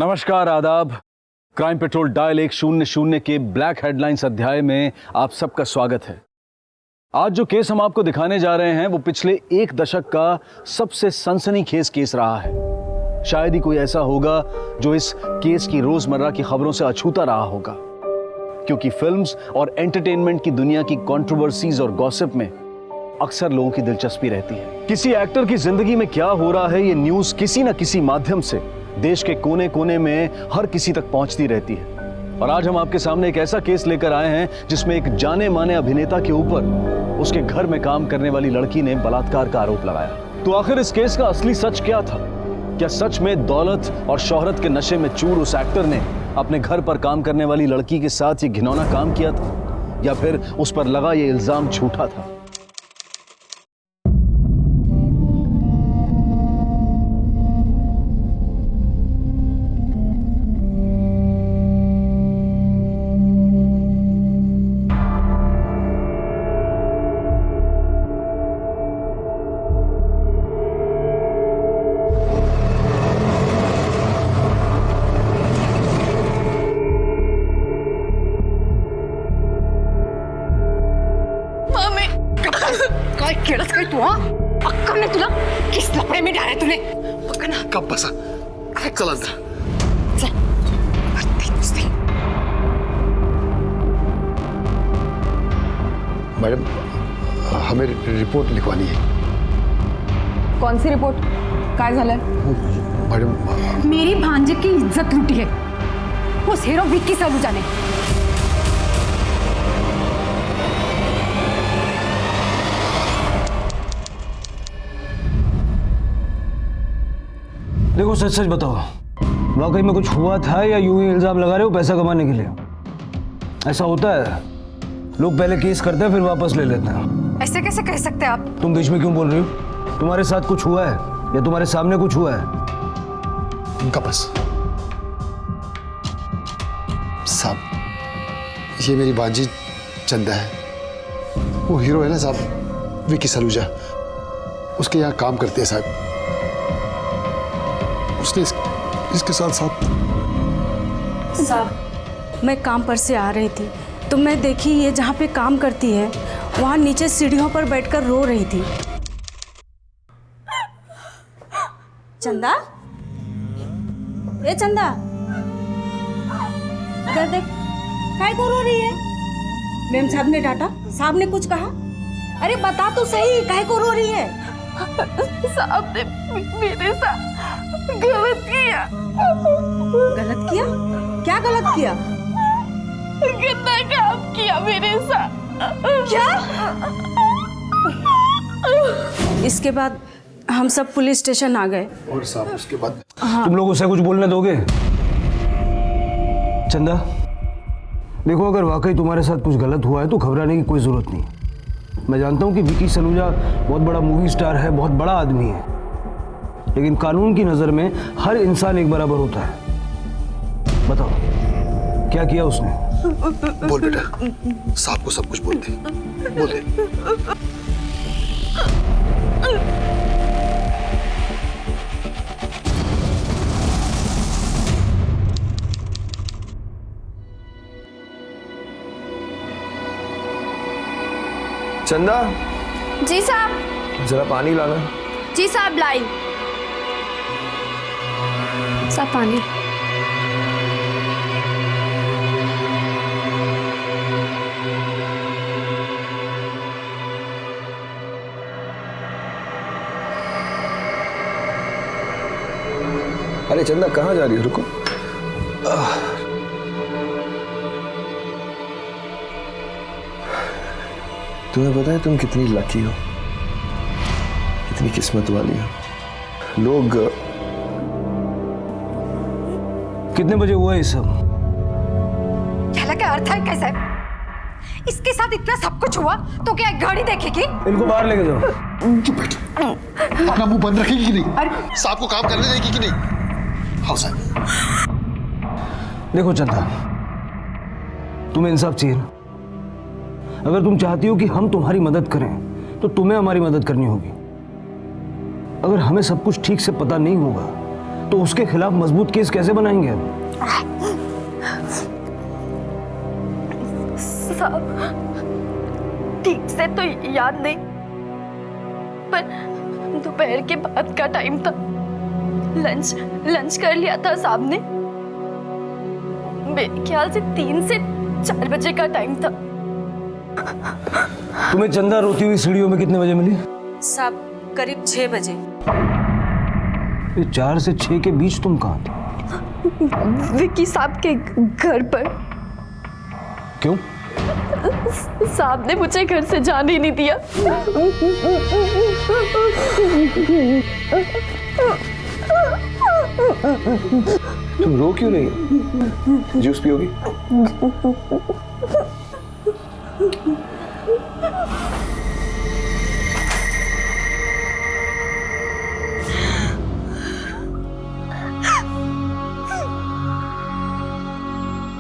नमस्कार, आदाब। Crime petrol dial 100 के ब्लैक हेडलाइंस अध्याय में आप सबका स्वागत है। आज जो केस हम आपको दिखाने जा रहे हैं वो पिछले एक दशक का सबसे सनसनीखेज केस रहा है। शायद ही कोई ऐसा होगा जो इस केस की रोजमर्रा की खबरों से अछूता रहा होगा, क्योंकि फिल्म्स और एंटरटेनमेंट की दुनिया की कंट्रोवर्सीज और गॉसिप में अक्सर लोगों की दिलचस्पी रहती है। किसी एक्टर की जिंदगी में क्या हो रहा है, ये न्यूज किसी न किसी माध्यम से देश के कोने कोने में हर किसी तक पहुंचती रहती है। और आज हम आपके सामने एक ऐसा केस लेकर आए हैं जिसमें एक जाने माने अभिनेता के ऊपर उसके घर में काम करने वाली लड़की ने बलात्कार का आरोप लगाया। तो आखिर इस केस का असली सच क्या था? क्या सच में दौलत और शोहरत के नशे में चूर उस एक्टर ने अपने घर पर काम करने वाली लड़की के साथ ये घिनौना काम किया था, या फिर उस पर लगा ये इल्जाम झूठा था? काय तू अक्का ने तुला किस लफड़े में डाला तूने? पक्का ना कब बसा? चला जरा चल करते मैडम, हमें रिपोर्ट लिखवानी है। कौन सी रिपोर्ट? काय झालंय? मैडम, मेरी भांजे की इज्जत लूटी है उस हीरो विक्की सलूजा ने। देखो, सच सच बताओ, वाकई में कुछ हुआ था या यूं ही इल्जाम लगा रहे हो पैसा कमाने के लिए? ऐसा होता है, लोग पहले केस करते हैं फिर वापस ले लेते हैं। ऐसे कैसे कह सकते हैं आप? तुम बीच में क्यों बोल रही हो? तुम्हारे साथ कुछ हुआ है या तुम्हारे सामने कुछ हुआ है? उनका बस साहब, ये मेरी बांजी चंदा है। वो हीरो है ना साहब, विक्की सलूजा, उसके यहाँ काम करते हैं साहब। उसने इसके साथ साहब, मैं काम पर से आ रही थी तो मैं देखी ये जहाँ पे काम करती है वहाँ नीचे सीढ़ियों पर बैठकर रो रही थी। चंदा, ए चंदा, इधर देख, काय को रो रही है? मैम साहब ने डांटा? साहब ने कुछ कहा? अरे बता तो सही, काय को रो रही है? साहब ने मेरे साथ गलत किया। गलत किया? क्या गलत किया? गंदा काम किया मेरे साथ। क्या? इसके बाद हम सब पुलिस स्टेशन आ गए। और साहब उसके बाद तुम लोग उसे कुछ बोलने दोगे? चंदा, देखो, अगर वाकई तुम्हारे साथ कुछ गलत हुआ है तो घबराने की कोई जरूरत नहीं। मैं जानता हूँ कि विक्की सलूजा बहुत बड़ा मूवी स्टार है, बहुत बड़ा आदमी है, लेकिन कानून की नजर में हर इंसान एक बराबर होता है। बताओ, क्या किया उसने? बोल बेटा, साहब को सब कुछ बोल दे, बोल दे। चंदा, जी साहब। जरा पानी लाना। जी साहब, लाई। साहब पानी। अरे चंदा, कहाँ जा रही हो? रुको। तुम्हें पता है तुम कितनी लकी हो, कितनी किस्मत वाली हो। लोग कितने बजे हुआ ये सब? क्या क्या अर्थ है कैसे? इसके साथ इतना सब कुछ हुआ तो क्या एक गाड़ी देखेगी? इनको बाहर लेके जाओ। चुप बैठ, अपना मुंह बंद रखेगी कि नहीं? साहब को काम करने देगी कि नहीं? हाँ साहब। देखो चंदा, तुम्हें इंसाफ चाहिए ना? अगर तुम चाहती हो कि हम तुम्हारी मदद करें तो तुम्हें हमारी मदद करनी होगी। अगर हमें सब कुछ ठीक से पता नहीं होगा तो उसके खिलाफ मजबूत केस कैसे बनाएंगे हम? साहब ठीक से तो याद नहीं, पर दोपहर के बाद का टाइम था। लंच कर लिया था साहब ने। मेरे ख्याल से 3 से 4 बजे का टाइम था। तुम्हें चंदा रोती हुई सीढ़ियों में कितने बजे मिली? साहब करीब 6 बजे। ये 4 से 6 के बीच तुम कहाँ थे? विकी साहब के घर पर। क्यों? साहब ने मुझे घर से जाने ही नहीं दिया। तुम रो क्यों रही हो? जूस पियोगी?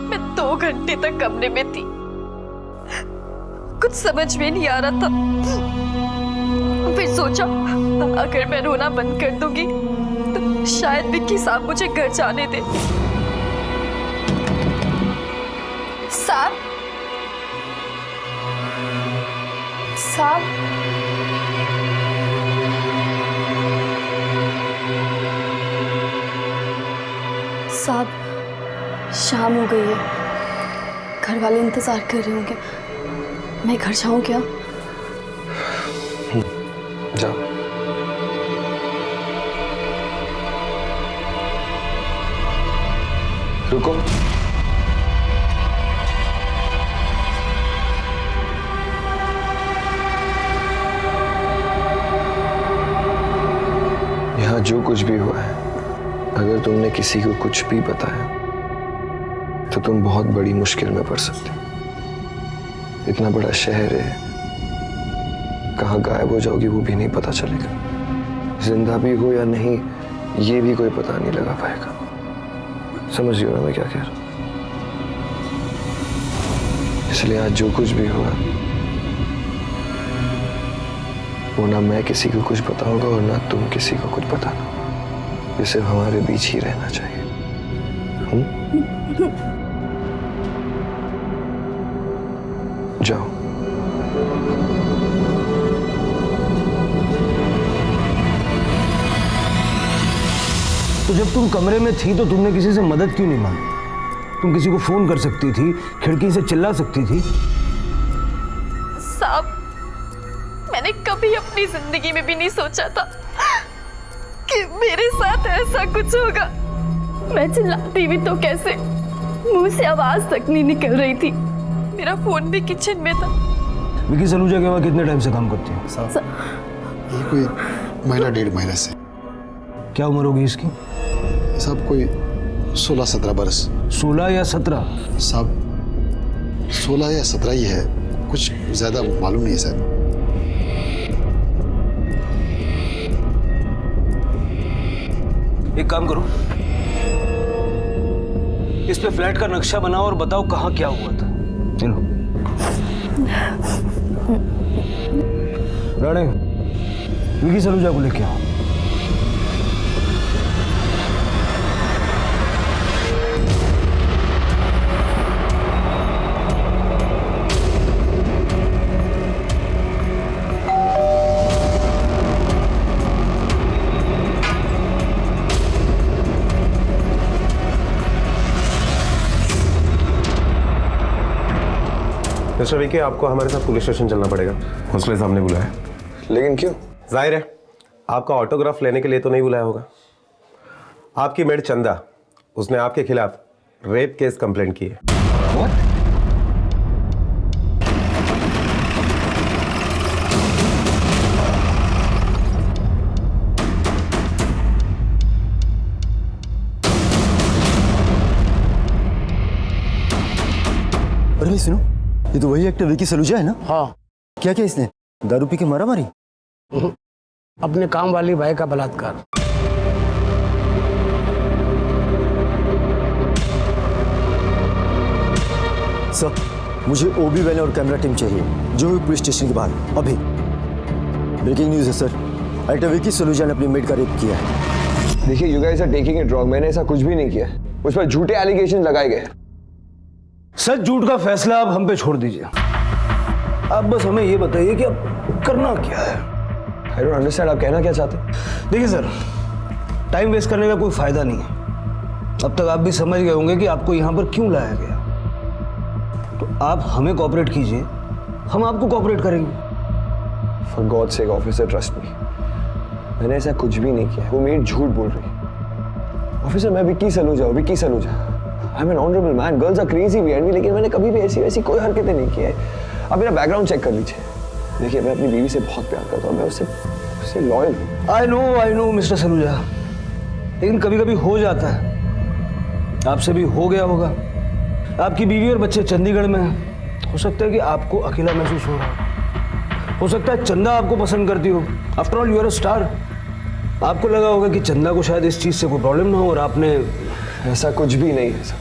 मैं 2 घंटे तक कमरे में थी, कुछ समझ में नहीं आ रहा था। फिर सोचा अगर मैं रोना बंद कर दूंगी तो शायद विक्की साहब मुझे घर जाने दे। साहब साहब साहब शाम हो गई है, घर वाले इंतजार कर रहे होंगे। मैं घर जाऊं क्या? जाओ। रुको। यहाँ जो कुछ भी हुआ है, अगर तुमने किसी को कुछ भी बताया तो तुम बहुत बड़ी मुश्किल में पड़ सकते हो। इतना बड़ा शहर है, कहाँ गायब हो जाओगी वो भी नहीं पता चलेगा। जिंदा भी हो या नहीं ये भी कोई पता नहीं लगा पाएगा। समझ रही हो ना मैं क्या कह रहा हूँ? इसलिए आज जो कुछ भी हुआ वो ना मैं किसी को कुछ बताऊंगा और ना तुम किसी को कुछ बताना। ये सिर्फ हमारे बीच ही रहना चाहिए। जाओ। तो जब तुम कमरे में थी तो तुमने किसी से मदद क्यों नहीं मांगी? तुम किसी को फोन कर सकती थी, खिड़की से चिल्ला सकती थी। साहब मैंने कभी अपनी जिंदगी में भी नहीं सोचा था कि मेरे साथ ऐसा कुछ होगा। मैं चिल्लाती भी तो कैसे, मुंह से आवाज तक नहीं निकल रही थी। मेरा फोन भी किचन में था। विकी सलूजा के वहाँ कितने टाइम से काम करती है? ये कोई महीना 1.5 महीने से। क्या उम्र होगी इसकी? साहब कोई 16-17 बरस। 16 या 17? साहब 16 या 17 ही है, कुछ ज्यादा मालूम नहीं है साहब। एक काम करो, इस पे फ्लैट का नक्शा बनाओ और बताओ कहाँ क्या हुआ था। राणे, विकी सलूजा को लेके आओ। मिस्टर विकी, आपको हमारे साथ पुलिस स्टेशन चलना पड़ेगा। हौसले साहब ने बुलाया। लेकिन क्यों? जाहिर है आपका ऑटोग्राफ लेने के लिए तो नहीं बुलाया होगा। आपकी मेड चंदा, उसने आपके खिलाफ रेप केस कंप्लेंट की है। अरे भाई सुनो, ये तो वही एक्टर विकी सलूजा है ना? हाँ। क्या क्या इसने दारू पी के मारा मारी? अपने काम वाली भाई का बलात्कार। सर, मुझे ओबी वैन और कैमरा टीम चाहिए जो भी पुलिस स्टेशन के बाहर अभी। ब्रेकिंग न्यूज है सर, एक्टर विकी सलूजा ने अपनी मेड का रेप किया है। देखिए, you guys are taking it wrong. मैंने ऐसा कुछ भी नहीं किया। उस पर झूठे एलिगेशन लगाए गए। सच झूठ का फैसला आप हम पे छोड़ दीजिए। आप बस हमें ये बताइए कि अब करना क्या है। आई डोंट अंडरस्टैंड, आप कहना क्या चाहते हैं? देखिए सर, टाइम वेस्ट करने का कोई फायदा नहीं है। अब तक आप भी समझ गए होंगे कि आपको यहाँ पर क्यों लाया गया। तो आप हमें कोऑपरेट कीजिए, हम आपको कोऑपरेट करेंगे। For God sake officer, trust me, मैंने ऐसा कुछ भी नहीं किया। वो मेरी झूठ बोल रही है। ऑफिसर, मैं विक्की सलूजा हूँ, Vicky Saluja. I am an honourable man, girls are crazy behind me, लेकिन मैंने कभी भी ऐसी वैसी कोई हरकतें नहीं की है। आप मेरा बैकग्राउंड चेक कर लीजिए। देखिए, मैं अपनी बीवी से बहुत प्यार करता हूँ, मैं उससे लॉयल हूँ। आई नो मिस्टर सलूजा, लेकिन कभी कभी हो जाता है। आपसे भी हो गया होगा। आपकी बीवी और बच्चे चंडीगढ़ में हैं। हो सकता है कि आपको अकेला महसूस हो रहा हो सकता है चंदा आपको पसंद करती हो। After all you are a star. आपको लगा होगा कि चंदा को शायद इस चीज से कोई प्रॉब्लम ना हो और आपने। ऐसा कुछ भी नहीं है सर।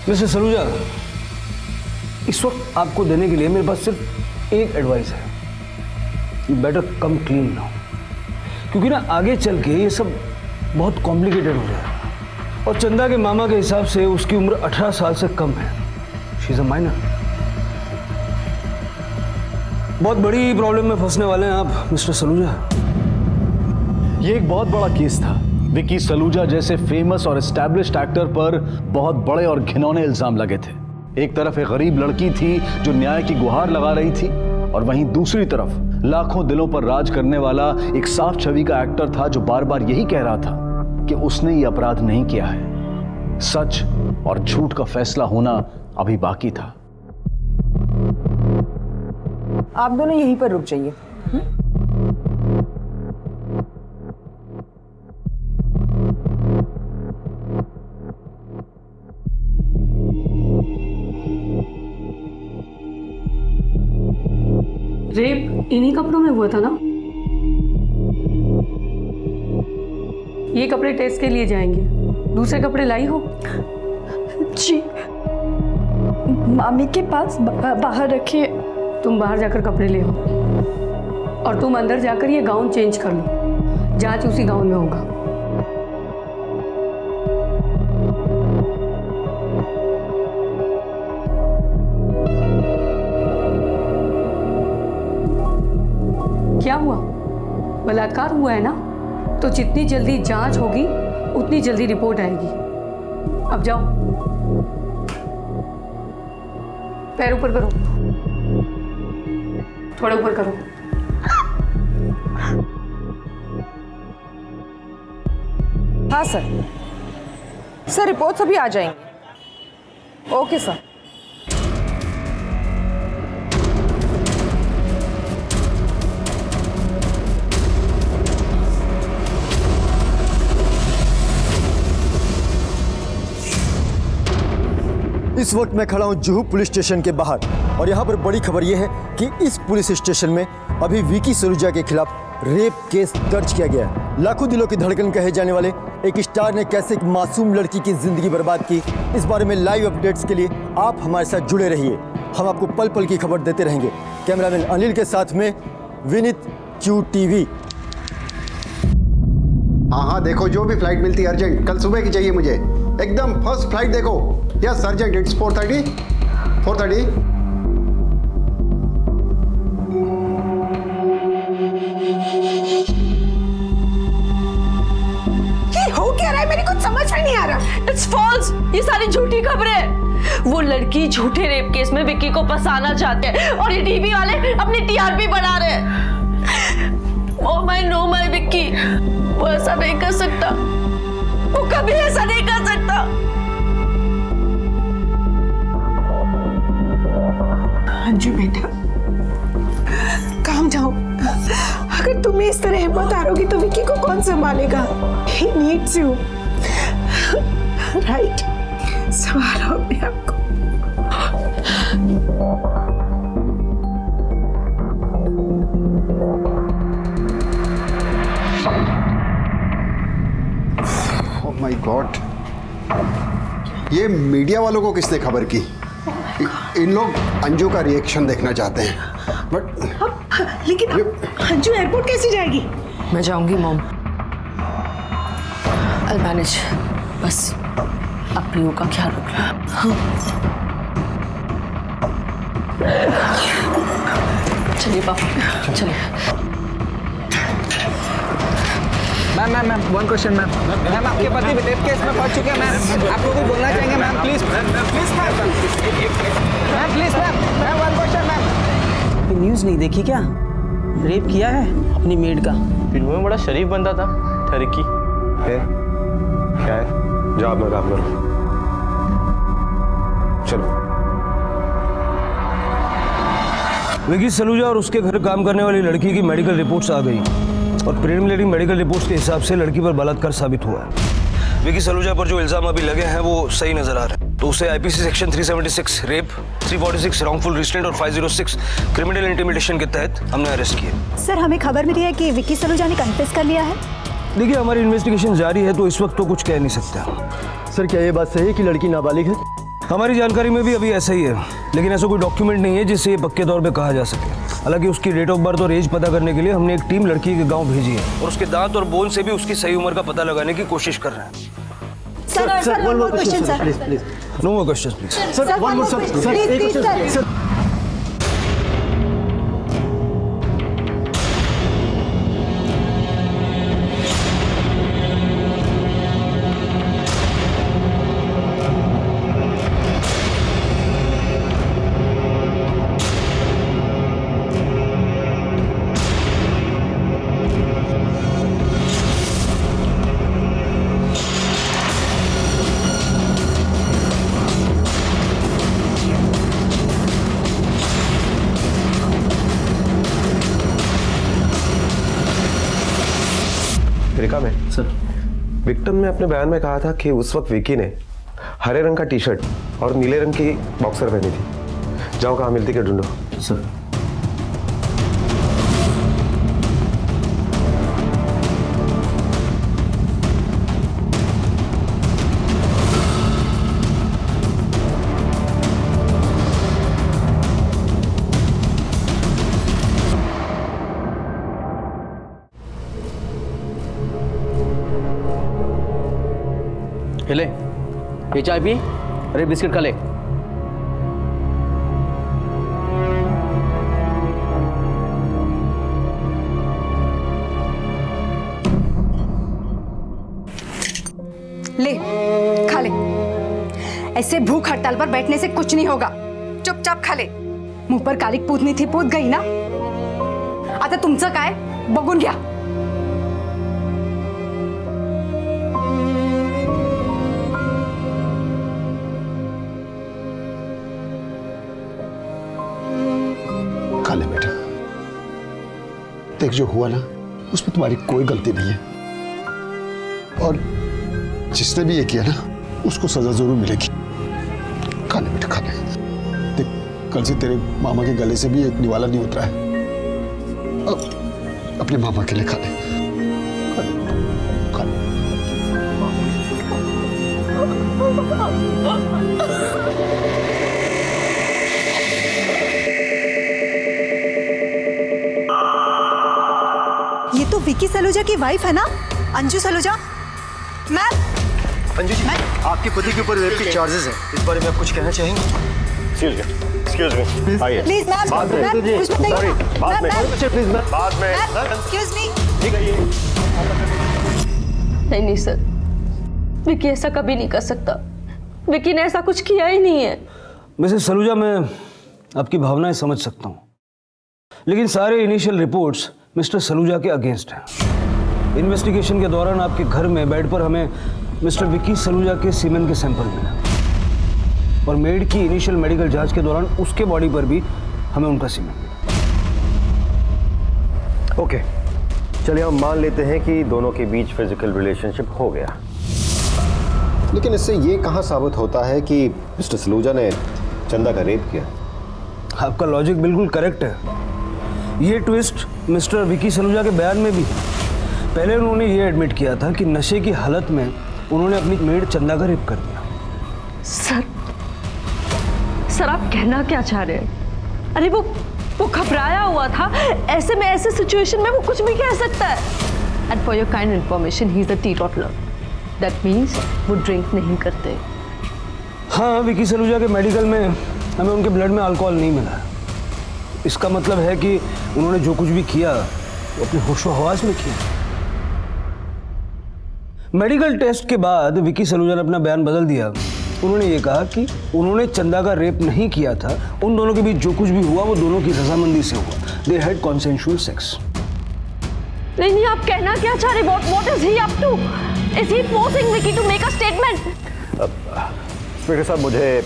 मिस्टर सलूजा, इस वक्त आपको देने के लिए मेरे पास सिर्फ एक एडवाइस है। You better come clean now, क्योंकि ना आगे चल के ये सब बहुत कॉम्प्लिकेटेड हो जाएगा। और चंदा के मामा के हिसाब से उसकी उम्र 18 साल से कम है। She is a minor. बहुत बड़ी प्रॉब्लम में फंसने वाले हैं आप मिस्टर सलूजा। ये एक बहुत बड़ा केस था। विक्की सलूजा जैसे फेमस और एस्टैब्लिश्ड एक्टर पर बहुत बड़े और घिनौने इल्जाम लगे थे। एक तरफ एक गरीब लड़की थी जो न्याय की गुहार लगा रही थी, और वहीं दूसरी तरफ लाखों दिलों पर राज करने वाला एक साफ छवि का एक्टर था जो बार बार यही कह रहा था कि उसने ये अपराध नहीं किया है। सच और झूठ का फैसला होना अभी बाकी था। आप दोनों यहीं पर रुक जाइए। रेप इन्हीं कपड़ों में हुआ था ना? ये कपड़े टेस्ट के लिए जाएंगे। दूसरे कपड़े लाई हो? जी, मामी के पास बाहर रखिए। तुम बाहर जाकर कपड़े ले आओ, और तुम अंदर जाकर ये गाउन चेंज कर लो। जांच उसी गाउन में होगा। क्या हुआ? बलात्कार हुआ है ना? तो जितनी जल्दी जांच होगी उतनी जल्दी रिपोर्ट आएगी। अब जाओ, पैर ऊपर करो, थोड़ा ऊपर करो। हाँ सर, रिपोर्ट्स अभी आ जाएंगी। Okay sir. इस वक्त मैं खड़ा हूं जुहू पुलिस स्टेशन के बाहर, और यहां पर बड़ी खबर यह है कि इस पुलिस स्टेशन में अभी विक्की सलूजा के खिलाफ रेप केस दर्ज किया गया है। लाखों दिलों की धड़कन कहे जाने वाले एक स्टार ने कैसे एक मासूम लड़की की जिंदगी बर्बाद की, इस बारे में लाइव अपडेट्स के लिए आप हमारे साथ जुड़े रहिए। हम आपको पल पल की खबर देते रहेंगे। कैमरामैन अनिल के साथ में विनीत, QTV। हाँ, देखो जो भी फ्लाइट मिलती है अर्जेंट, कल सुबह की चाहिए मुझे, एकदम फर्स्ट फ्लाइट। देखो यस अर्जेंट, इट्स 4:30। ये हो क्या रहा है? मेरी कुछ समझ में नहीं आ रहा। It's false. ये सारी झूठी खबरें। वो लड़की झूठे रेप केस में विक्की को फंसाना चाहते हैं, और ये टीवी वाले अपनी TRP बढ़ा रहे हैं। Oh my no my Vicky, वो ऐसा नहीं कर सकता। वो कभी ऐसा नहीं कर सकता। अंजू बेटा, काम जाओ। अगर तुम्हें इस तरह हिम्मत हारोगी तो विक्की को कौन संभालेगा? He needs you, right? संभालो अपने आप को। ओह माय गॉड, ये मीडिया वालों को किसने खबर की? इन लोग अंजू का रिएक्शन देखना चाहते हैं, बट लेकिन अंजू एयरपोर्ट कैसे जाएगी? मैं जाऊंगी मॉम। I'll manage. बस अपनी का ख्याल रखना। हाँ। चलिए पापा, चलिए। मैम वन क्वेश्चन मैम आपके पति रेप केस में पहुंच चुके हैं मैम, आपको कुछ बोलना चाहेंगे ma'am? Please ma'am one question ma'am. News नहीं देखी क्या? रेप किया है अपनी मेड का। फिल्मों में बड़ा शरीफ बंदा था, ठरकी है क्या है? जाओ अपना काम करो, चलो। विकी सलूजा और उसके घर काम करने वाली लड़की की मेडिकल रिपोर्ट्स आ गई और प्रिलिमिनरी मेडिकल रिपोर्ट्स के हिसाब से लड़की पर बलात्कार साबित हुआ है। विकी सलूजा पर जो इल्जाम अभी लगे हैं वो सही नजर आ रहे हैं, तो उसे IPC section 376 rape, 346 wrongful restraint और 506 क्रिमिनल इंटिमिडेशन के तहत हमने अरेस्ट किया। सर हमें खबर मिली है कि विकी सलूजा ने कन्फेस कर लिया है। देखिए हमारी इन्वेस्टिगेशन जारी है तो इस वक्त तो कुछ कह नहीं सकते। सर क्या ये बात सही है कि लड़की नाबालिग है? हमारी जानकारी में भी अभी ऐसा ही है, लेकिन ऐसा कोई डॉक्यूमेंट नहीं है जिससे ये पक्के तौर पे कहा जा सके। हालांकि उसकी डेट ऑफ बर्थ और एज पता करने के लिए हमने एक टीम लड़की के गांव भेजी है और उसके दांत और बोन से भी उसकी सही उम्र का पता लगाने की कोशिश कर रहे हैं। Sir one more question sir. Please no more questions please. Sir one more sir. रिका में सर, विक्टिम ने अपने बयान में कहा था कि उस वक्त विकी ने हरे रंग का टी शर्ट और नीले रंग की बॉक्सर पहनी थी। जाओ कहाँ मिलती के ढूंढो। सर ले, ये चाय पी, अरे बिस्किट खा ले। ले खा ले। ऐसे भूख हड़ताल पर बैठने से कुछ नहीं होगा, चुपचाप खा ले। मुंह पर कालिक पूतनी थी, पूत गई ना। आता तुमचं काय बघून घ्या। काले बेटा, देख जो हुआ ना उसमें तुम्हारी कोई गलती नहीं है, और जिसने भी ये किया ना उसको सजा जरूर मिलेगी। खाने बेटा खाने। देख कल से तेरे मामा के गले से भी एक निवाला नहीं उतरा है, अब अपने मामा के लिए खा ले। ये तो विकी सलूजा की वाइफ है ना, अंजू सलूजा। मैम अंजू जी, आपके पति के ऊपर रेप के चार्जेस हैं, इस बारे में आप कुछ कहना चाहेंगे? एक्सक्यूज मी, आइए। प्लीज मैम, बाद में, सॉरी, बाद में, बाद में, एक्सक्यूज मी। नहीं सर, विकी ऐसा कभी नहीं कर सकता। विकी ने ऐसा कुछ किया ही नहीं है। मिसेस सलूजा, मैं आपकी भावनाएं समझ सकता हूँ, लेकिन सारे इनिशियल रिपोर्ट्स मिस्टर सलूजा के अगेंस्ट हैं। इन्वेस्टिगेशन के दौरान आपके घर में बेड पर हमें मिस्टर विकी सलूजा के सीमेन के सैंपल मिला और मेड की इनिशियल मेडिकल जांच के दौरान उसके बॉडी पर भी हमें उनका सीमेन मिला। ओके, चलिए हम मान लेते हैं कि दोनों के बीच फिजिकल रिलेशनशिप हो गया, लेकिन इससे ये कहाँ साबित होता है कि मिस्टर सलूजा ने चंदा का रेप किया? आपका लॉजिक बिल्कुल करेक्ट है। ये ट्विस्ट मिस्टर विकी सलूजा के बयान में भी है। पहले उन्होंने ये एडमिट किया था कि नशे की हालत में उन्होंने अपनी मेड चंदा का रेप कर दिया। सर आप कहना क्या चाह रहे हैं? अरे वो घबराया हुआ था, ऐसे में ऐसे सिचुएशन में वो कुछ भी कह सकता है। And for your kind information, he is a teetotaller. That means वो ड्रिंक नहीं करते। हाँ, विकी सलूजा के मेडिकल में हमें उनके ब्लड में अल्कोहल नहीं मिला। इसका मतलब है कि उन्होंने जो कुछ भी किया वो अपने होशो हवास में किया। मेडिकल टेस्ट के बाद विकी सलूजा ने अपना बयान बदल दिया। उन्होंने ये कहा कि उन्होंने चंदा का रेप नहीं किया था, उन दोनों के बीच जो कुछ भी हुआ वो दोनों की रजामंदी से हुआ। They had consensual sex. नहीं, आप कहना क्या चाह रहे? What is he up to? Is he forcing Vicky to make a statement? Inspector साहब, मुझे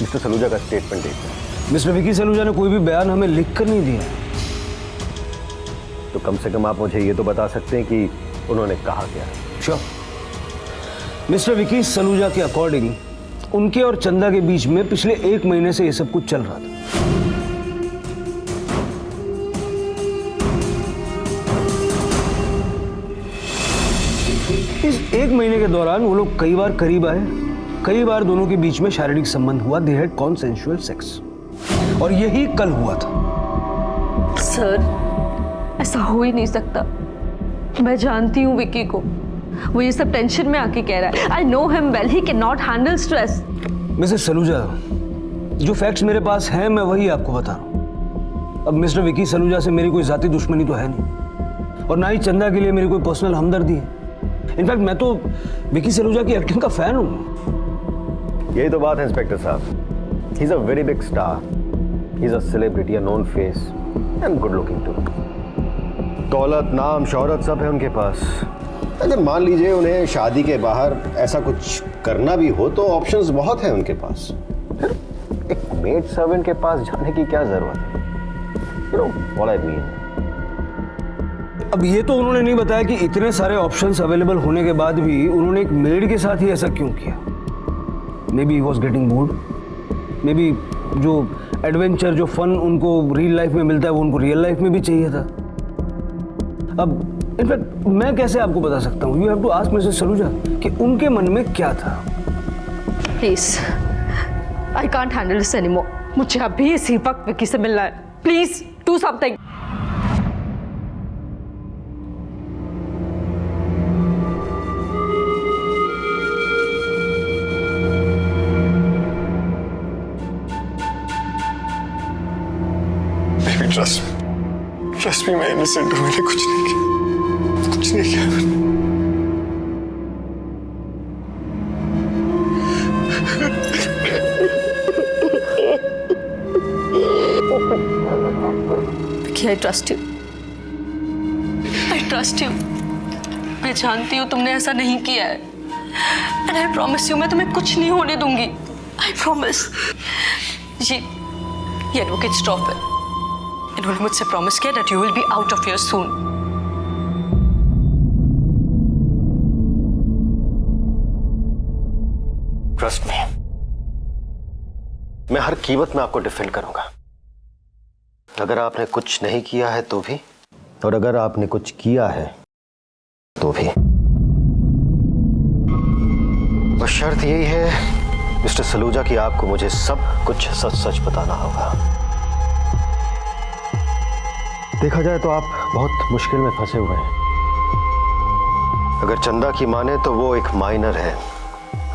मिस्टर सलूजा का स्टेटमेंट देखना। मिस्टर विकी सलूजा ने कोई भी बयान हमें लिख कर नहीं दिया। तो कम से कम आप मुझे ये तो बता सकते हैं कि उन्होंने कहा क्या। श्योर। मिस्टर विकी सलूजा के अकॉर्डिंग उनके और चंदा के बीच में पिछले 1 महीने से ये सब कुछ चल रहा था। इस 1 महीने के दौरान वो लोग कई बार करीब आए, कई बार दोनों के बीच में शारीरिक संबंध हुआ। दे हैड कॉन्सेंशुअल सेक्स और यही कल हुआ था। सर, ऐसा हो ही नहीं सकता। मैं जानती हूँ विकी को, वो ये सब टेंशन में आके कह रहा है। I know him well, he can not handle stress. Mrs Saluja, जो फैक्ट्स मेरे पास हैं मैं वही आपको बता रहा हूँ। अब मिस्टर विकी सलूजा से मेरी कोई जाती दुश्मनी तो है नहीं और ना ही चंदा के लिए मेरी कोई पर्सनल हमदर्दी है। इनफैक्ट मैं तो विकी सलूजा की एक्टिंग का फैन हूँ। यही तो बात है इंस्पेक्टर साहब। He is a very big star, he is a celebrity, a known face and good looking too. दौलत, नाम, शोहरत सब है उनके पास। अगर मान लीजिए उन्हें शादी के बाहर ऐसा कुछ करना भी हो तो ऑप्शंस बहुत हैं उनके पास। एक मेड सर्वेंट के पास जाने की क्या जरूरत है? You know what I mean. अब ये तो उन्होंने नहीं बताया कि इतने सारे ऑप्शंस अवेलेबल होने के बाद भी उन्होंने एक मेड के साथ ही ऐसा क्यों किया। May be he was getting bored, may be जो एडवेंचर, जो फन उनको रियल लाइफ में मिलता है वो उनको रियल लाइफ में भी चाहिए था। अब इनफैक्ट मैं कैसे आपको बता सकता हूँ? You have to ask Mrs Saluja कि उनके मन में क्या था। Please, I can't handle this anymore. मुझे अभी इसी वक्त विकी से मिलना है। Please do something. Trust me, मैं इनोसेंट हूं। मैंने कुछ नहीं किया, कुछ नहीं किया। I trust you, I trust you. मैं जानती हूँ तुमने ऐसा नहीं किया है एंड आई प्रॉमिस यू मैं तुम्हें कुछ नहीं होने दूंगी। I promise. ये एडवोकेट स्टॉप है। इन्होंने मुझसे प्रॉमिस किया that you will be out of here soon. Trust me, मैं हर कीमत में आपको डिफेंड करूंगा। अगर आपने कुछ नहीं किया है तो भी, और अगर आपने कुछ किया है तो भी। बस शर्त यही है मिस्टर सलूजा कि आपको मुझे सब कुछ सच सच बताना होगा। देखा जाए तो आप बहुत मुश्किल में फंसे हुए हैं। अगर चंदा की माने तो वो एक माइनर है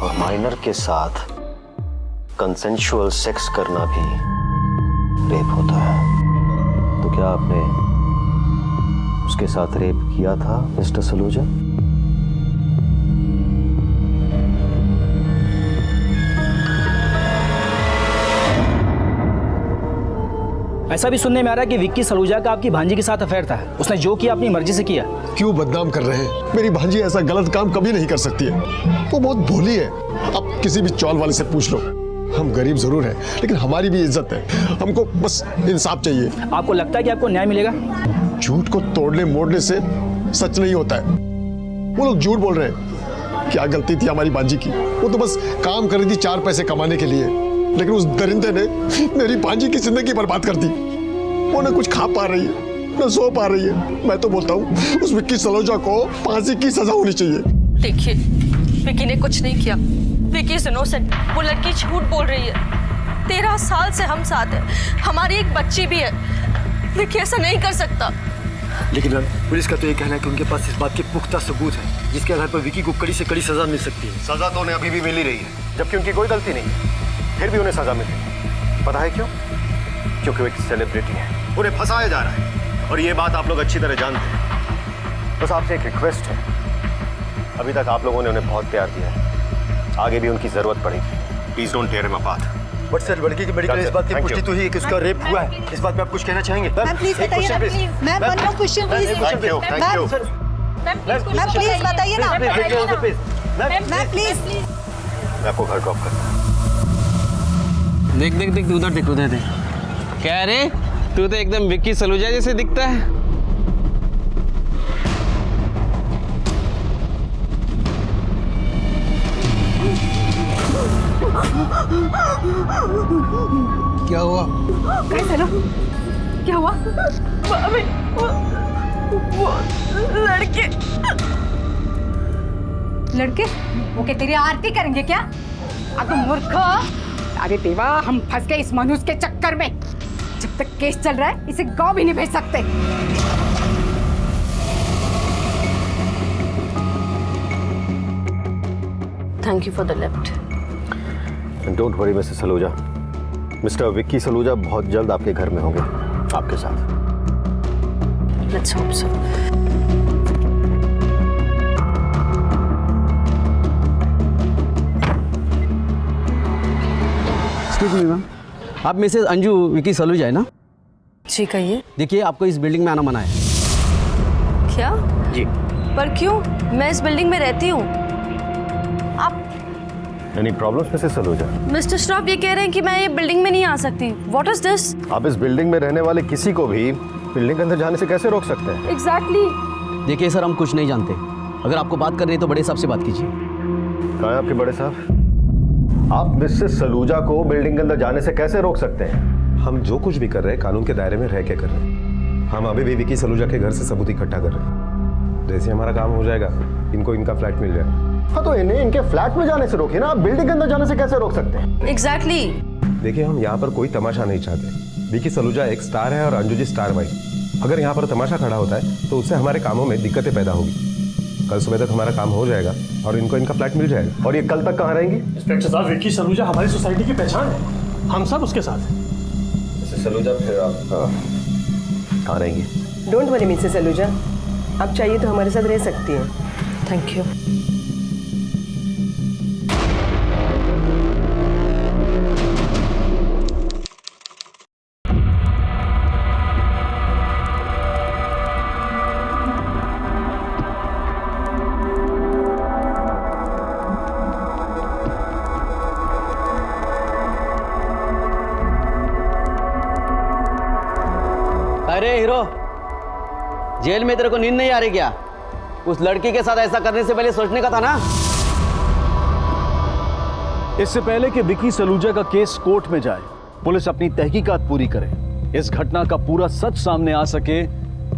और माइनर के साथ कंसेंशुअल सेक्स करना भी रेप होता है। तो क्या आपने उसके साथ रेप किया था मिस्टर सलूजा? ऐसा भी सुनने में आ रहा है कि विक्की सलूजा का आपकी भांजी के साथ अफेयर था। उसने जो किया अपनी मर्जी से किया। क्यों बदनाम कर रहे हैं? मेरी भांजी ऐसा गलत काम कभी नहीं कर सकती है। वो बहुत भोली है। आप किसी भी चौल वाले से पूछ लो। हम गरीब जरूर हैं, लेकिन हमारी भी इज्जत है। हमको बस इंसाफ चाहिए। आपको लगता है कि आपको न्याय मिलेगा? झूठ को तोड़ने मोड़ने से सच नहीं होता है। वो लोग झूठ बोल रहे हैं। क्या गलती थी हमारी भांजी की? वो तो बस काम कर रही थी 4 पैसे कमाने के लिए, लेकिन उस दरिंदे ने मेरी भांजी की जिंदगी बर्बाद कर दी। वो न कुछ खा पा रही है, न सो पा रही है। मैं तो बोलता हूँ उस विक्की सलूजा को फांसी की सजा होनी चाहिए। देखिए, विक्की ने कुछ नहीं किया। Vicky is innocent. वो लड़की झूठ बोल रही है। 13 साल से हम साथ हैं। हमारी एक बच्ची भी है। विक्की ऐसा नहीं कर सकता। लेकिन मैम पुलिस का तो ये कहना है कि उनके पास इस बात के पुख्ता सबूत है जिसके आधार पर विकी को कड़ी से कड़ी सजा मिल सकती है। सजा तो उन्हें अभी भी मिल ही रही है, जबकि उनकी कोई गलती नहीं है, फिर भी उन्हें सजा मिल रही है। पता है क्यों? क्योंकि वो एक सेलिब्रिटी है, उन्हें फंसाया जा रहा है और ये बात आप लोग अच्छी तरह जानते हैं। बस आपसे एक रिक्वेस्ट है, अभी तक आप लोगों ने उन्हें बहुत प्यार दिया है, आगे भी उनकी जरूरत पड़ेगी। Please don't tear him apart. But sir लड़की की मेडिकल इस बात की पुष्टि तो ही है कि उसका रेप हुआ है। इस बात पे आप कुछ कहना चाहेंगे? मैम प्लीज बताइए ना please. Ma'am one more question please. Thank you ma'am please बताइए ना। Ma'am please. मैं आपको घर ड्रॉप करता हूँ। देख देख देख उधर देख उधर देख। क्या रे तू तो एकदम विक्की सलूजा जैसे दिखता है। क्या हुआ? कैसे ना? क्या हुआ? भाभी वो लड़के लड़के वो क्या तेरी आरती करेंगे क्या? अगर मूर्ख! अरे देवा, हम फंस गए इस मनुष्य के चक्कर में। जब तक केस चल रहा है इसे गांव भी नहीं भेज सकते। Thank you for the lift. Don't worry Mrs Saluja, mister Vicky Saluja बहुत जल्द आपके घर में होंगे, आपके साथ। Let's hope so. Excuse me ma'am, आप मिसेस अंजू विक्की सलूजा है ना? जी कहिए। देखिए आपको इस बिल्डिंग में आना मना है। क्या? जी। पर क्यों? मैं इस बिल्डिंग में रहती हूँ। आप any problems Mrs Saluja? Mister Shroff ये कह रहे हैं कि मैं ये बिल्डिंग में नहीं आ सकती। What is this? आप इस बिल्डिंग में रहने वाले किसी को भी बिल्डिंग के अंदर जाने से कैसे रोक सकते हैं? एग्जैक्टली। देखिए सर, हम कुछ नहीं जानते। अगर आपको बात करनी है तो बड़े साहब से बात कीजिए। कहाँ है आपके बड़े साहब? आप मिसेस सलूजा को बिल्डिंग के अंदर जाने से कैसे रोक सकते हैं? हम जो कुछ भी कर रहे हैं कानून के दायरे में रह के कर रहे हैं। हम अभी भी विकी सलूजा के घर से सबूत इकट्ठा कर रहे हैं। जैसे हमारा काम हो जाएगा इनको इनका फ्लैट मिल जाएगा। हाँ तो इन्हें इनके फ्लैट में जाने से रोकिए ना, आप बिल्डिंग के अंदर जाने से कैसे रोक सकते हैं? एग्जैक्टली। देखिए हम यहाँ पर कोई तमाशा नहीं चाहते। विकी सलूजा एक स्टार है और अंजू जी स्टार वाइफ। अगर यहाँ पर तमाशा खड़ा होता है तो उससे हमारे कामों में दिक्कतें पैदा होगी। कल सुबह तक हमारा काम हो जाएगा और इनको इनका फ्लैट मिल जाएगा। और ये कल तक कहाँ रहेंगी? इंस्पेक्टर साहब, विक्की सलूजा हमारी सोसाइटी की पहचान है, हम सब उसके साथ हैं। मिसेस सलूजा फिर आप कहाँ रहेंगी? डोंट वरी मिसेस सलूजा, आप चाहिए तो हमारे साथ रह सकती हैं। Thank you. अरे हीरो, जेल में तेरे को नींद नहीं आ रही क्या? उस लड़की के साथ ऐसा करने से पहले सोचने का था ना। इससे पहले कि विकी सलूजा का केस कोर्ट में जाए, पुलिस अपनी तहकीकात पूरी करे, इस घटना का पूरा सच सामने आ सके,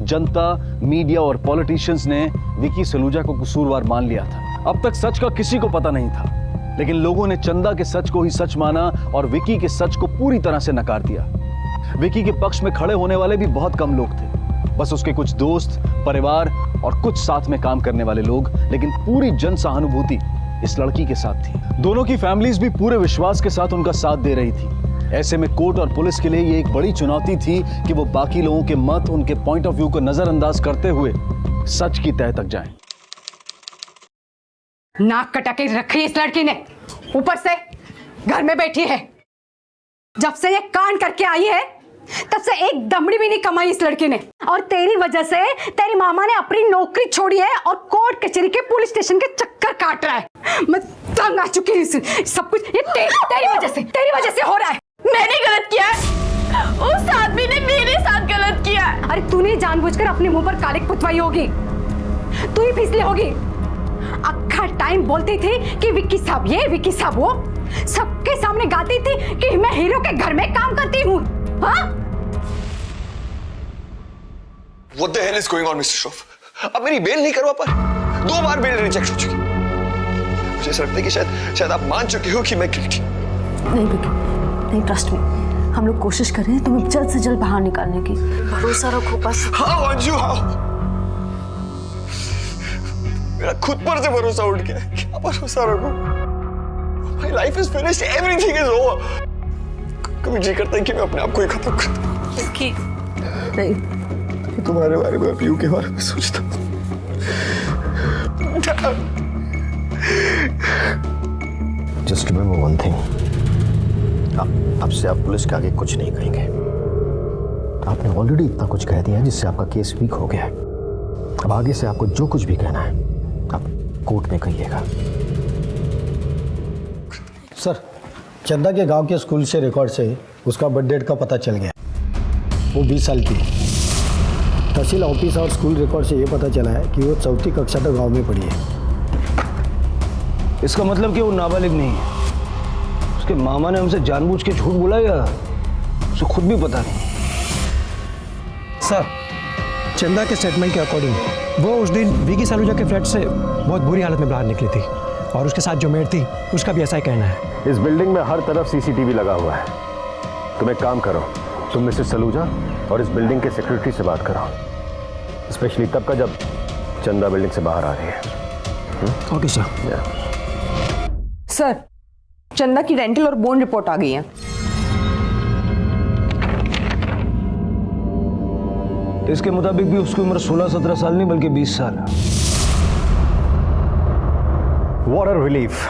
जनता, मीडिया और पॉलिटिशियंस ने विकी सलूजा को कसूरवार मान लिया था। अब तक सच का किसी को पता नहीं था, लेकिन लोगों ने चंदा के सच को ही सच माना और विकी के सच को पूरी तरह से नकार दिया। विकी के पक्ष में खड़े होने वाले भी बहुत कम लोग थे, बस उसके कुछ दोस्त, परिवार और कुछ साथ में काम करने वाले लोग, लेकिन पूरी जन सहानुभूति इस लड़की के साथ थी। दोनों की फैमिलीज भी पूरे विश्वास के साथ उनका साथ दे रही थी। ऐसे में कोर्ट और पुलिस के लिए ये एक बड़ी चुनौती थी कि वो बाकी लोगों के मत, उनके पॉइंट ऑफ व्यू को नजरअंदाज करते हुए सच की तह तक जाएं। नाक कटा के रखी इस लड़की ने, ऊपर से घर में बैठी है। जब से ये कांड करके आई है तब से एक दमड़ी भी नहीं कमाई इस लड़की ने, और तेरी वजह से तेरी मामा ने अपनी नौकरी छोड़ी है और कोर्ट कचहरी के पुलिस स्टेशन के चक्कर काट रहा है। मैं तंग आ चुकी हूँ, सब कुछ ये तेरी वजह से हो रहा है। मैंने गलत किया है, उस आदमी ने मेरे साथ गलत किया है। अरे तूने जानबूझकर अपने मुंह पर कालिक पुतवाई होगी, तू ही फिसली होगी। अक्खा टाइम बोलती थी कि विक्की साहब ये, विक्की साहब वो, सबके सामने गाती थी कि मैं हीरो के घर में काम करती हूँ। हाँ? What the hell is going on, Mr. Shroff? अब मेरी बेल नहीं करवा पर 2 बार बेल रिजेक्ट हो चुकी। मुझे ऐसा लगता है कि शायद आप मान चुके हो कि मैं गिल्टी। नहीं विक्की, नहीं, ट्रस्ट मी, हम लोग कोशिश कर रहे हैं तुम्हें जल्द से जल्द बाहर निकालने की। भरोसा रखो बस। हाँ अंजू हाँ, मेरा खुद पर से भरोसा उठ गया। क्या भरोसा रखो? My life is finished, everything is over. कभी जी करता है कि मैं अपने आप को ही खत्म कर दूं। नहीं, तुम्हारे बारे में, पीयू के बारे में सोचता हूं। जस्ट रिमेंबर वन थिंग, अब से आप पुलिस के आगे कुछ नहीं कहेंगे। आपने ऑलरेडी इतना कुछ कह दिया है जिससे आपका केस वीक हो गया है। अब आगे से आपको जो कुछ भी कहना है आप कोर्ट में कहिएगा। सर, चंदा के गांव के स्कूल से रिकॉर्ड से उसका बर्थ डेट का पता चल गया। वो 20 साल की है। तहसील ऑफिस और स्कूल रिकॉर्ड से ये पता चला है कि वो 4वीं कक्षा तक गांव में पढ़ी है। इसका मतलब कि वो नाबालिग नहीं है। उसके मामा ने हमसे जानबूझ के झूठ बोला या उसे खुद भी पता नहीं? सर, चंदा के स्टेटमेंट के अकॉर्डिंग वो उस दिन विकी सलूजा के फ्लैट से बहुत बुरी हालत में बाहर निकली थी और उसके साथ जो मेड थी उसका भी ऐसा ही कहना है। इस बिल्डिंग में हर तरफ सीसीटीवी लगा हुआ है। तुम एक काम करो, तुम मिसेस सलूजा और इस बिल्डिंग के सेक्रेटरी से बात करो, स्पेशली तब का जब चंदा बिल्डिंग से बाहर आ रही है। Okay sir. सर, चंदा की रेंटल और बोन रिपोर्ट आ गई है। इसके मुताबिक भी उसकी उम्र 16-17 साल नहीं बल्कि 20 साल है। व्हाट अ रिलीफ,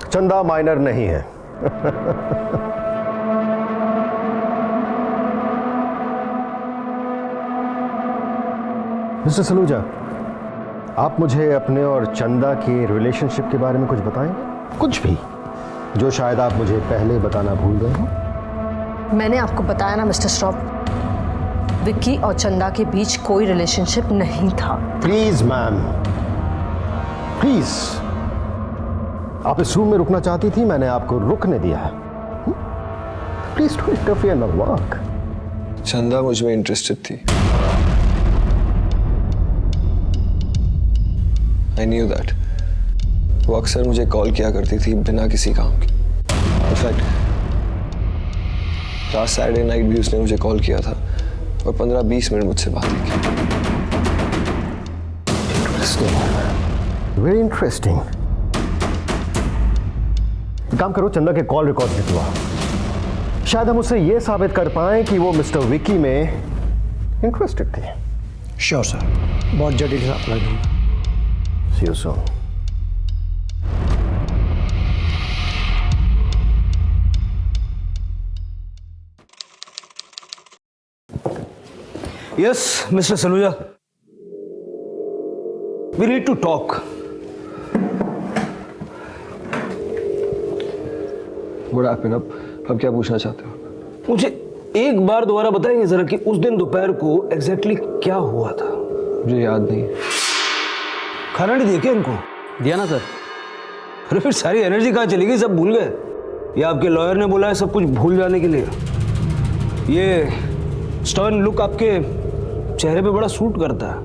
चंदा माइनर नहीं है। मिस्टर सलूजा, आप मुझे अपने और चंदा के रिलेशनशिप के बारे में कुछ बताएंगे? कुछ भी जो शायद आप मुझे पहले बताना भूल गए हो। मैंने आपको बताया ना मिस्टर श्रॉफ, विक्की और चंदा के बीच कोई रिलेशनशिप नहीं था। Please ma'am, please. आप इस रूम में रुकना चाहती थी, मैंने आपको रुकने दिया है। Please don't interfere in my work. चंदा मुझ में इंटरेस्टेड थी। I knew that. वो अक्सर मुझे कॉल किया करती थी बिना किसी काम के। इनफैक्ट लास्ट सैटरडे नाइट भी उसने मुझे कॉल किया था और 15-20 मिनट मुझसे बात की। Very interesting. काम करो, चंदा के कॉल रिकॉर्ड निकलवा। शायद हम उससे यह साबित कर पाए कि वो मिस्टर विकी में इंटरेस्टेड थी। श्योर सर, बहुत जल्दी अप्लाई दूंगा। See you soon. Yes, Mr. Saluja. We need to talk. What happened? अब क्या पूछना चाहते हो? मुझे एक बार दोबारा बताएंगे जरा कि उस दिन दोपहर को एग्जैक्टली क्या हुआ था? मुझे याद नहीं। खाना नहीं दिया क्या इनको? दिया ना सर। अरे फिर सारी एनर्जी कहाँ चली गई? सब भूल गए? या आपके लॉयर ने बोला है सब कुछ भूल जाने के लिए? ये स्टर्न लुक आपके चेहरे पे बड़ा सूट करता है,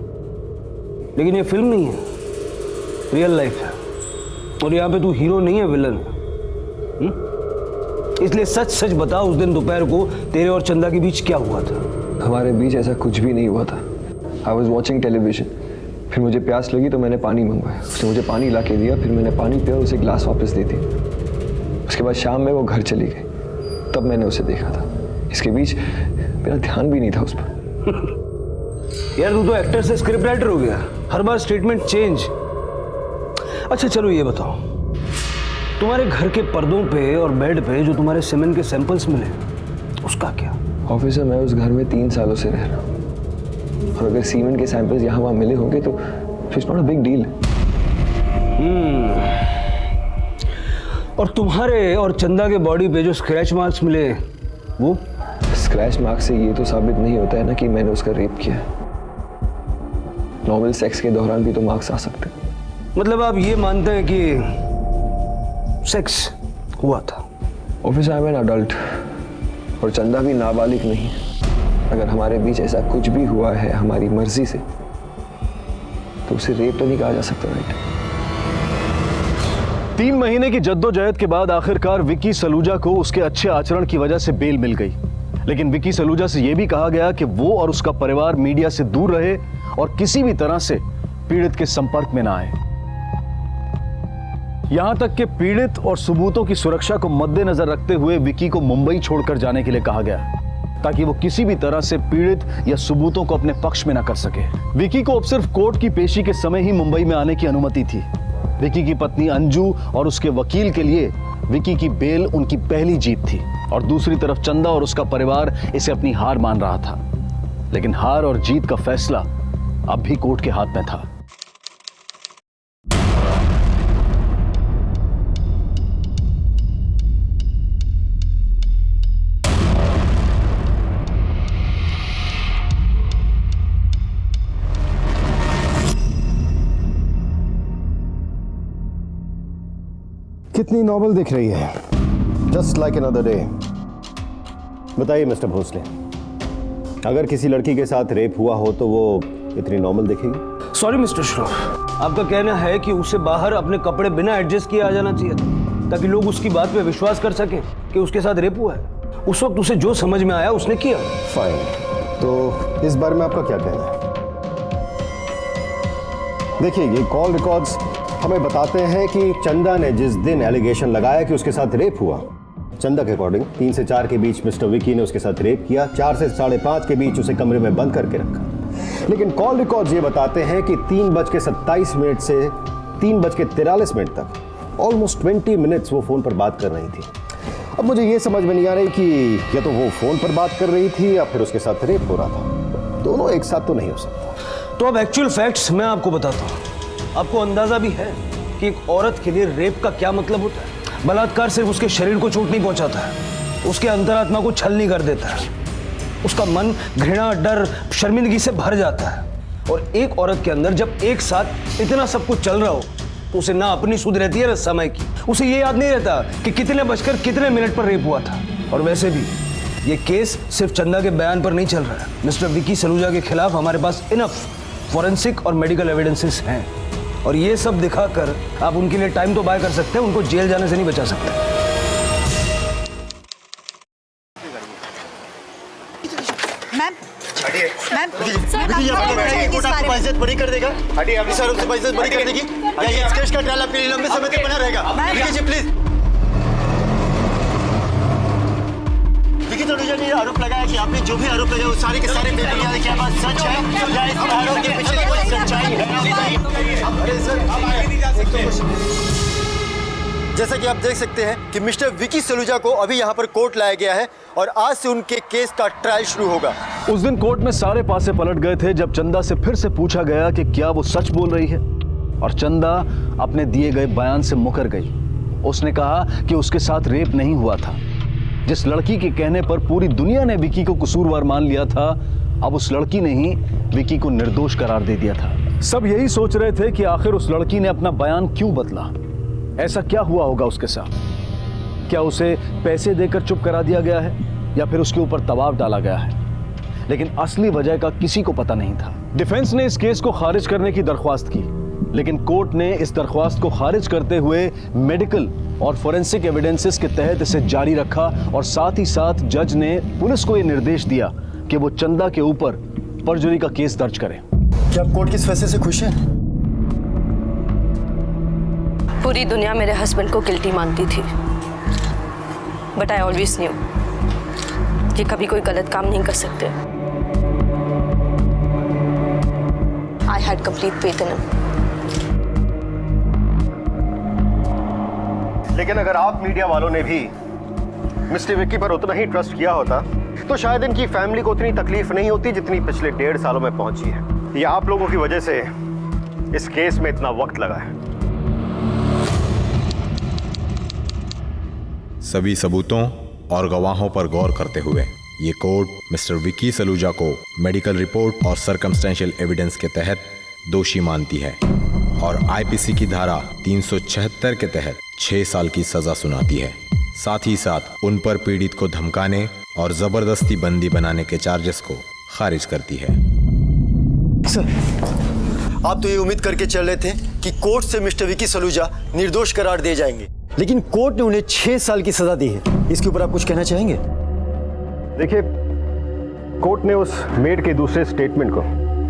लेकिन ये फिल्म नहीं है, रियल लाइफ है। और यहाँ पे तू हीरो नहीं है, विलन है। इसलिए सच सच बता, उस दिन दोपहर को तेरे और चंदा के बीच क्या हुआ था? हमारे बीच ऐसा कुछ भी नहीं हुआ था। आई वॉज वॉचिंग टेलीविजन, फिर मुझे प्यास लगी तो मैंने पानी मंगवाया। उसने मुझे पानी ला के दिया, फिर मैंने पानी पिया, उसे ग्लास वापस दे दी। उसके बाद शाम में वो घर चली गई, तब मैंने उसे देखा था। इसके बीच मेरा ध्यान भी नहीं था उस पर। यार तू तो एक्टर से स्क्रिप्ट राइटर हो गया, हर बार स्टेटमेंट चेंज। अच्छा चलो ये बताओ, तुम्हारे घर के पर्दों पे और बेड पे जो तुम्हारे सीमेंट के सैंपल्स मिले, उसका क्या? ऑफिसर, मैं उस घर में 3 सालों से रह रहा हूँ, और अगर सीमेंट के सैंपल्स यहाँ वहाँ मिले होंगे तो it's not a big deal. और तुम्हारे और चंदा के बॉडी पे जो स्क्रैच मार्क्स मिले, वो? स्क्रैच मार्क्स से ये तो साबित नहीं होता है ना कि मैंने उसका रेप किया है। नॉर्मल सेक्स के दौरान भी तो मार्क्स आ सकते हैं। मतलब आप ये मानते हैं कि सेक्स हुआ था? Officer, I am an adult और चंदा भी नाबालिग नहीं है। अगर हमारे बीच ऐसा कुछ भी हुआ है हमारी मर्जी से, तो उसे रेप तो नहीं कहा जा सकता, राइट? 3 महीने की जद्दोजहद के बाद आखिरकार विकी सलूजा को उसके अच्छे आचरण की वजह से बेल मिल गई। लेकिन विकी सलूजा से यह भी कहा गया कि वो और उसका परिवार मीडिया से दूर रहे और किसी भी तरह से पीड़ित के संपर्क में ना आए। यहां तक कि पीड़ित और सबूतों की सुरक्षा को मद्देनजर रखते हुए विकी को मुंबई छोड़कर जाने के लिए कहा गया, ताकि वो किसी भी तरह से पीड़ित या सबूतों को अपने पक्ष में ना कर सके। विकी को अब सिर्फ कोर्ट की पेशी के समय ही मुंबई में आने की अनुमति थी। विकी की पत्नी अंजू और उसके वकील के लिए विकी की बेल उनकी पहली जीत थी, और दूसरी तरफ चंदा और उसका परिवार इसे अपनी हार मान रहा था। लेकिन हार और जीत का फैसला अब भी कोर्ट के हाथ में था। कितनी नॉवल दिख रही है, जस्ट लाइक अनदर डे। बताइए मिस्टर भोसले, अगर किसी लड़की के साथ रेप हुआ हो तो वो इतनी नॉर्मल दिखेगी? सॉरी मिस्टर श्रॉफ, आपका कहना है कि उसे बाहर अपने कपड़े बिना एडजस्ट किए आ जाना चाहिए था, ताकि लोग उसकी बात पे विश्वास कर सकें कि उसके साथ रेप हुआ है। उस वक्त उसे जो समझ में आया उसने किया। फाइन, तो इस बारे में आपका क्या कहना है? देखिए, ये कॉल रिकॉर्ड्स हमें बताते हैं कि चंदा ने जिस दिन एलिगेशन लगाया कि उसके साथ रेप हुआ, चंदा के अकॉर्डिंग 3 से 4 के बीच मिस्टर विकी ने उसके साथ रेप किया, 4 से 5:30 के बीच उसे कमरे में बंद करके रखा। लेकिन कॉल रिकॉर्ड्स ये बताते हैं कि 3:27 से 3:43 तक ऑलमोस्ट 20 मिनट्स वो फोन पर बात कर रही थी। अब मुझे ये समझ में नहीं आ रही कि या तो वो फोन पर बात कर रही थी या फिर उसके साथ रेप हो रहा था। दोनों एक साथ तो नहीं हो सकता। तो अब एक्चुअल फैक्ट्स मैं आपको बताता हूँ। आपको अंदाजा भी है कि एक औरत के लिए रेप का क्या मतलब होता है। बलात्कार सिर्फ उसके शरीर को चोट नहीं पहुंचाता है, उसके अंतरात्मा को छलनी कर देता है। उसका मन घृणा, डर, शर्मिंदगी से भर जाता है। और एक औरत के अंदर जब एक साथ इतना सब कुछ चल रहा हो तो उसे ना अपनी सुध रहती है ना समय की। उसे ये याद नहीं रहता कि कितने बजकर कितने मिनट पर रेप हुआ था। और वैसे भी ये केस सिर्फ चंदा के बयान पर नहीं चल रहा है। मिस्टर विकी सलूजा के खिलाफ हमारे पास इनफ फॉरेंसिक और मेडिकल एविडेंसेस हैं, और ये सब दिखाकर आप उनके लिए टाइम तो बाय कर सकते हैं, उनको जेल जाने से नहीं बचा सकते। मैम, मैम, बरी कर देगा। हटिए, अपनी सर से पैसे बरी कर देगी। या ये केस का ट्रायल आपके लिए लंबे समय तक बना रहेगा। विकी जी प्लीज। विकी सलूजा ने आरोप लगाया कि आपने जो भी आरोप लगाया वो सारे के सारे बेबुनियाद है। क्या बात सच है या इस आरोप के पीछे कोई सच्चाई है? अरे सर, जैसा कि आप देख सकते हैं कि मिस्टर विकी सलूजा को अभी यहाँ पर कोर्ट लाया गया है और आज से उनके केस का ट्रायल शुरू होगा। उस दिन कोर्ट में सारे पासे पलट गए थे जब चंदा से फिर से पूछा गया कि क्या वो सच बोल रही है, और चंदा अपने दिए गए बयान से मुकर गई। उसने कहा कि उसके साथ रेप नहीं हुआ था। जिस लड़की के कहने पर पूरी दुनिया ने विकी को कसूरवार मान लिया था, अब उस लड़की ने ही विकी को निर्दोष करार दे दिया था। सब यही सोच रहे थे कि आखिर उस लड़की ने अपना बयान क्यों बदला। ऐसा क्या हुआ होगा उसके साथ? क्या उसे पैसे देकर चुप करा दिया गया है या फिर उसके ऊपर दबाव डाला गया है? लेकिन असली वजह का किसी को पता नहीं था। डिफेंस ने इस केस को खारिज करने की दरख्वास्त की, लेकिन कोर्ट ने इस दरख्वास्त को खारिज करते हुए मेडिकल और फोरेंसिक एविडेंसेस के तहत इसे जारी रखा, और साथ ही साथ जज ने पुलिस को यह निर्देश दिया कि वो चंदा के ऊपर परजुरी का केस दर्ज करे। क्या आप कोर्ट के इस फैसले से खुश हैं? पूरी दुनिया मेरे हस्बैंड को गिल्टी मानती थी, बट आई ऑलवेज न्यू कि कभी कोई गलत काम नहीं कर सकते। I had complete faith in him. लेकिन अगर आप मीडिया वालों ने भी मिस्टर विकी पर उतना ही ट्रस्ट किया होता तो शायद इनकी फैमिली को उतनी तकलीफ नहीं होती जितनी पिछले 1.5 सालों में पहुंची है। ये आप लोगों की वजह से इस केस में इतना वक्त लगा है। सभी सबूतों और गवाहों पर गौर करते हुए ये कोर्ट मिस्टर विकी सलूजा को मेडिकल रिपोर्ट और सर्कमस्टेंशियल एविडेंस के तहत दोषी मानती है और आईपीसी की धारा 376 के तहत 6 साल की सजा सुनाती है। साथ ही साथ उन पर पीड़ित को धमकाने और जबरदस्ती बंदी बनाने के चार्जेस को खारिज करती है। सर, आप तो ये उम्मीद करके चल रहे थे कि कोर्ट से मिस्टर विकी सलूजा निर्दोष करार दिए जाएंगे, लेकिन कोर्ट ने उन्हें 6 साल की सजा दी है। इसके ऊपर आप कुछ कहना चाहेंगे? देखिए, कोर्ट ने उस मेड के दूसरे स्टेटमेंट को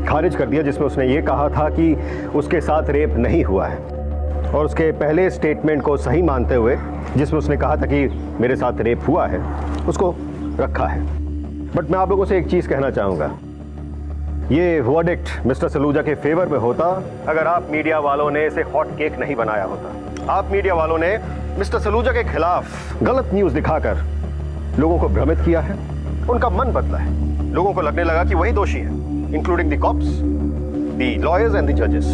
खारिज कर दिया जिसमें उसने ये कहा था कि उसके साथ रेप नहीं हुआ है, और उसके पहले स्टेटमेंट को सही मानते हुए जिसमें उसने कहा था कि मेरे साथ रेप हुआ है, उसको रखा है। बट मैं आप लोगों से एक चीज़ कहना चाहूँगा, ये वर्डिक्ट मिस्टर सलूजा के फेवर में होता अगर आप मीडिया वालों ने इसे हॉट केक नहीं बनाया होता। आप मीडिया वालों ने मिस्टर सलूजा के खिलाफ गलत न्यूज़ दिखाकर लोगों को भ्रमित किया है, उनका मन बदला है, लोगों को लगने लगा कि वही दोषी है, including the cops, the lawyers and the जजेस।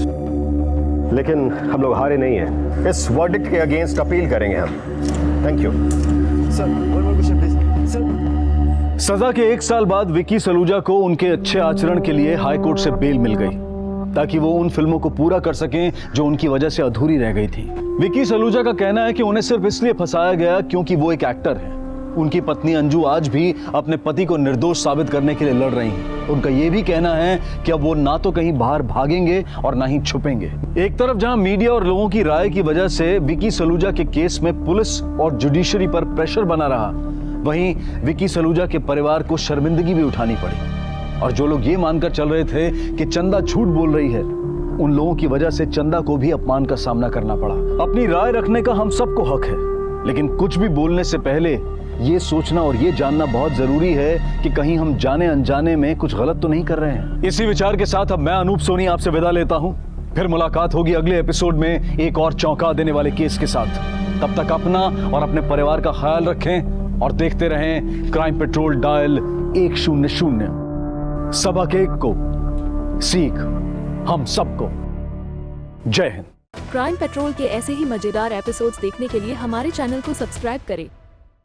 लेकिन हम लोग हारे नहीं हैं, इस वर्डिक्ट के अगेंस्ट अपील करेंगे हम। Thank you sir. One more question please sir. सजा के 1 साल बाद विकी सलूजा को उनके अच्छे आचरण के लिए हाई कोर्ट से बेल मिल गई ताकि वो उन फिल्मों को पूरा कर सकें जो उनकी वजह से अधूरी रह गई थी। विकी सलूजा का कहना है कि उन्हें सिर्फ इसलिए फंसाया गया क्योंकि वो एक एक्टर है। उनकी पत्नी अंजू आज भी अपने पति को निर्दोष साबित करने के लिए लड़ रही हैं। उनका यह भी कहना है कि अब वो ना तो कहीं बाहर भागेंगे और ना ही छुपेंगे। एक तरफ जहां मीडिया और लोगों की राय की वजह से विकी सलूजा के केस में पुलिस और जुडिशरी पर प्रेशर बना रहा, वहीं विकी सलूजा के परिवार को शर्मिंदगी भी उठानी पड़ी। और जो लोग ये मानकर चल रहे थे कि चंदा झूठ बोल रही है, उन लोगों की वजह से चंदा को भी अपमान का सामना करना पड़ा। अपनी राय रखने का हम सबको हक है, लेकिन कुछ भी बोलने से पहले ये सोचना और ये जानना बहुत जरूरी है कि कहीं हम जाने अनजाने में कुछ गलत तो नहीं कर रहे हैं। इसी विचार के साथ अब मैं अनूप सोनी आपसे विदा लेता हूं। फिर मुलाकात होगी अगले एपिसोड में एक और चौंका देने वाले केस के साथ। तब तक अपना और अपने परिवार का ख्याल रखें और देखते रहें क्राइम पेट्रोल डायल 100। सबक एक को सीख हम सबको। जय हिंद। क्राइम पेट्रोल के ऐसे ही मजेदार एपिसोड्स देखने के लिए हमारे चैनल को सब्सक्राइब करें